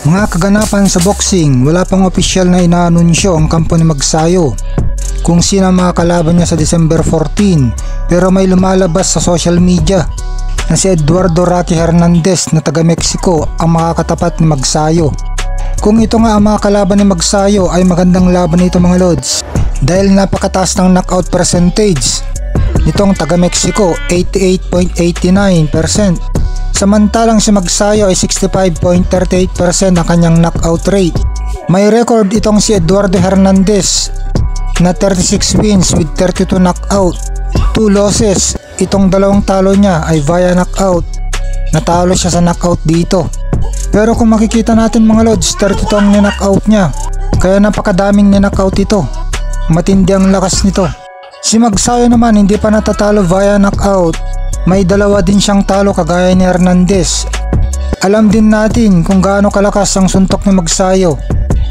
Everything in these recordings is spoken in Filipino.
Mga kaganapan sa boxing, wala pang opisyal na inaanunsyo ang kampo ni Magsayo kung sino ang mga kalaban niya sa December 14, pero may lumalabas sa social media na si Eduardo Rocky Hernandez na taga Mexico ang makakatapat ni Magsayo. Kung ito nga ang mga kalaban ni Magsayo ay magandang laban nito mga lods, dahil napakataas ng knockout percentage nitong taga Mexico, 88.89%. Samantalang si Magsayo ay 65.38% ang kanyang knockout rate. May record itong si Eduardo Hernandez na 36 wins with 32 knockout, 2 losses. Itong dalawang talo niya ay via knockout. Natalo siya sa knockout dito. Pero kung makikita natin mga lods, 32 ang knockout niya, kaya napakadaming knockout ito. Matindi ang lakas nito. Si Magsayo naman hindi pa natatalo via knockout. May dalawa din siyang talo kagaya ni Hernandez. Alam din natin kung gaano kalakas ang suntok ni Magsayo.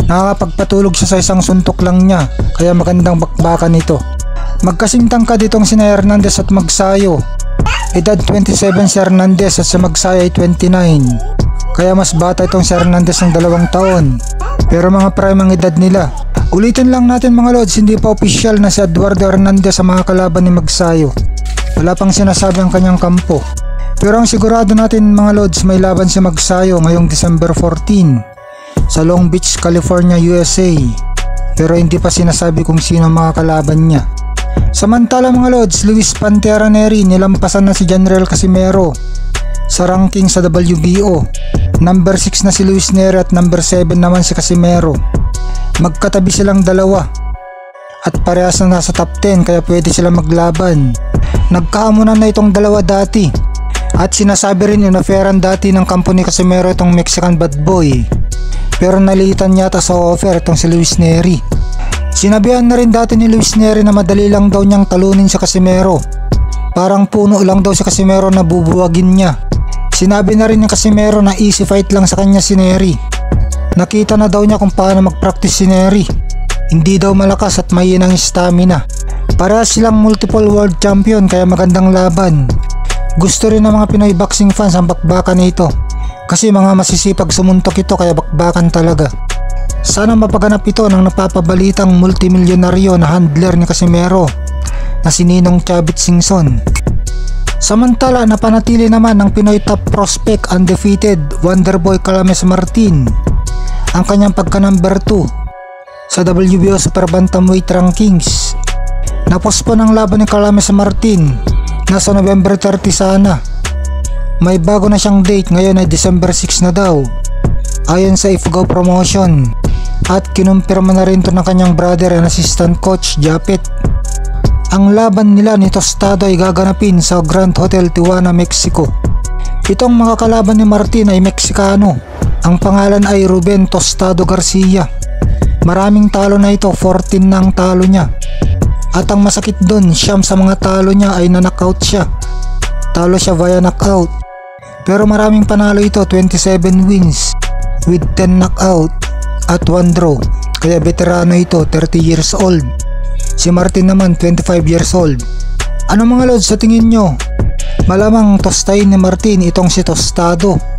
Nakakapagpatulog siya sa isang suntok lang niya, kaya magandang bakbakan ito. Magkasing tangkad itong sina Hernandez at Magsayo. Edad 27 si Hernandez at si Magsayo ay 29. Kaya mas bata itong si Hernandez ng 2 taon. Pero mga prime ang edad nila. Ulitin lang natin mga lods, hindi pa opisyal na si Eduardo Hernandez sa mga kalaban ni Magsayo. Wala pang sinasabi ang kanyang kampo. Pero ang sigurado natin mga lods, may laban si Magsayo ngayong December 14 sa Long Beach, California, USA. Pero hindi pa sinasabi kung sino ang mga kalaban niya. Samantala mga lods, Luis Pantera Neri nilampasan na si Janriel Casimero sa ranking sa WBO. Number 6 na si Luis Neri at number 7 naman si Casimero. Magkatabi silang dalawa at parehas na nasa top 10, kaya pwede silang maglaban. Nagkaamunan na itong dalawa dati at sinasabi rin inoferan dati ng kampo ni Casimero itong Mexican bad boy, pero nalitan yata sa offer itong si Luis Neri. Sinabihan na rin dati ni Luis Neri na madali lang daw niyang talunin si Casimero. Parang puno lang daw si Casimero na bubuwagin niya. Sinabi na rin ni Casimero na easy fight lang sa kanya si Neri. Nakita na daw niya kung paano mag-practice si Neri. Hindi daw malakas at mahina ang stamina. Parehas silang multiple world champion, kaya magandang laban. Gusto rin ng mga Pinoy boxing fans ang bakbakan nito, kasi mga masisipag sumuntok ito, kaya bakbakan talaga. Sana mapaganap ito ng napapabalitang multimilyonaryo na handler ni Casimero na si Ninong Chavit Singson. Samantala napanatili naman ng Pinoy top prospect undefeated Wonderboy Calames Martin ang kanyang pagka number 2 sa WBO Super Bantamweight Rankings. Napospon ang laban ni Calames Martin, nasa November 30 sana. May bago na siyang date, ngayon ay December 6 na daw, ayon sa Ifugao Promotion, at kinumpirma na rin to ng kanyang brother and assistant coach Japet. Ang laban nila ni Tostado ay gaganapin sa Grand Hotel Tijuana, Mexico. Itong mga kalaban ni Martin ay Meksikano. Ang pangalan ay Ruben Tostado Garcia. Maraming talo na ito, 14 na ang talo niya. At ang masakit dun, siyam sa mga talo niya ay na-knockout siya. Talo siya via knockout. Pero maraming panalo ito, 27 wins with 10 knockout at 1 draw. Kaya veterano ito, 30 years old. Si Martin naman 25 years old. Ano mga lods sa tingin nyo? Malamang tostahin ni Martin itong si Tostado.